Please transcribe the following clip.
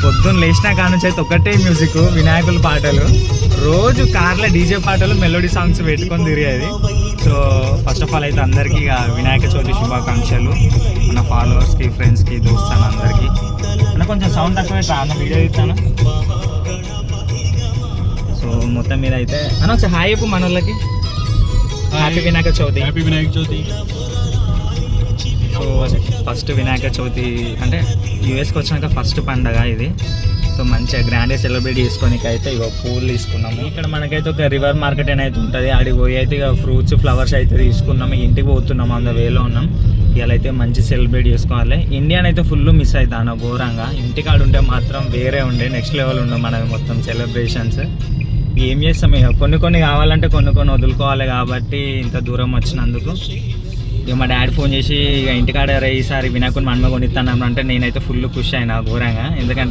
పొద్దున్న లేచిన కాడ నుంచి అయితే ఒకటే మ్యూజిక్, వినాయకుల పాటలు, రోజు కార్లో డీజే పాటలు, మెలోడీ సాంగ్స్ పెట్టుకొని తిరిగేది. సో ఫస్ట్ ఆఫ్ ఆల్ అయితే అందరికీ ఇక వినాయక చవితి శుభాకాంక్షలు, మన ఫాలోవర్స్కి, ఫ్రెండ్స్కి, దోస్తాను అందరికీ. అన్న కొంచెం సౌండ్ తక్కువ అన్న, వీడియో ఇస్తాను. సో మొత్తం మీద అయితే అన్న ఒకసారి హాయ్ చెప్పు మన వాళ్ళకి. Happy Vinayaka Chavithi. Happy Vinayaka Chavithi. So first Vinayaka Chavithi అంటే యూఎస్కి వచ్చినాక ఫస్ట్ పండగ ఇది. సో మంచిగా గ్రాండ్గా సెలబ్రేట్ చేసుకోనికి అయితే ఇక పూలు తీసుకున్నాము. ఇక్కడ మనకైతే ఒక రివర్ మార్కెట్ అనేది ఉంటుంది, ఆడికి పోయి అయితే ఇక ఫ్రూట్స్, ఫ్లవర్స్ అయితే తీసుకున్నాము. ఇంటికి పోతున్నాము, అంత వేలో ఉన్నాం. ఇవాళ అయితే మంచి సెలబ్రేట్ చేసుకోవాలి. ఇండియాని అయితే ఫుల్ మిస్ అవుతాను ఘోరంగా. ఇంటికి ఆడుంటే మాత్రం వేరే ఉండే, నెక్స్ట్ లెవెల్ ఉండే మనది మొత్తం సెలబ్రేషన్స్. ఏం చేస్తాం ఇక, కొన్ని కావాలంటే కొన్ని వదులుకోవాలి. కాబట్టి ఇంత దూరం వచ్చినందుకు ఇక మా డాడీ ఫోన్ చేసి ఇక ఇంటికాడ ఈసారి వినాయకుని మనమే కొనిస్తాను అంటే నేనైతే ఫుల్ ఖుషి అయినా ఘోరంగా. ఎందుకంటే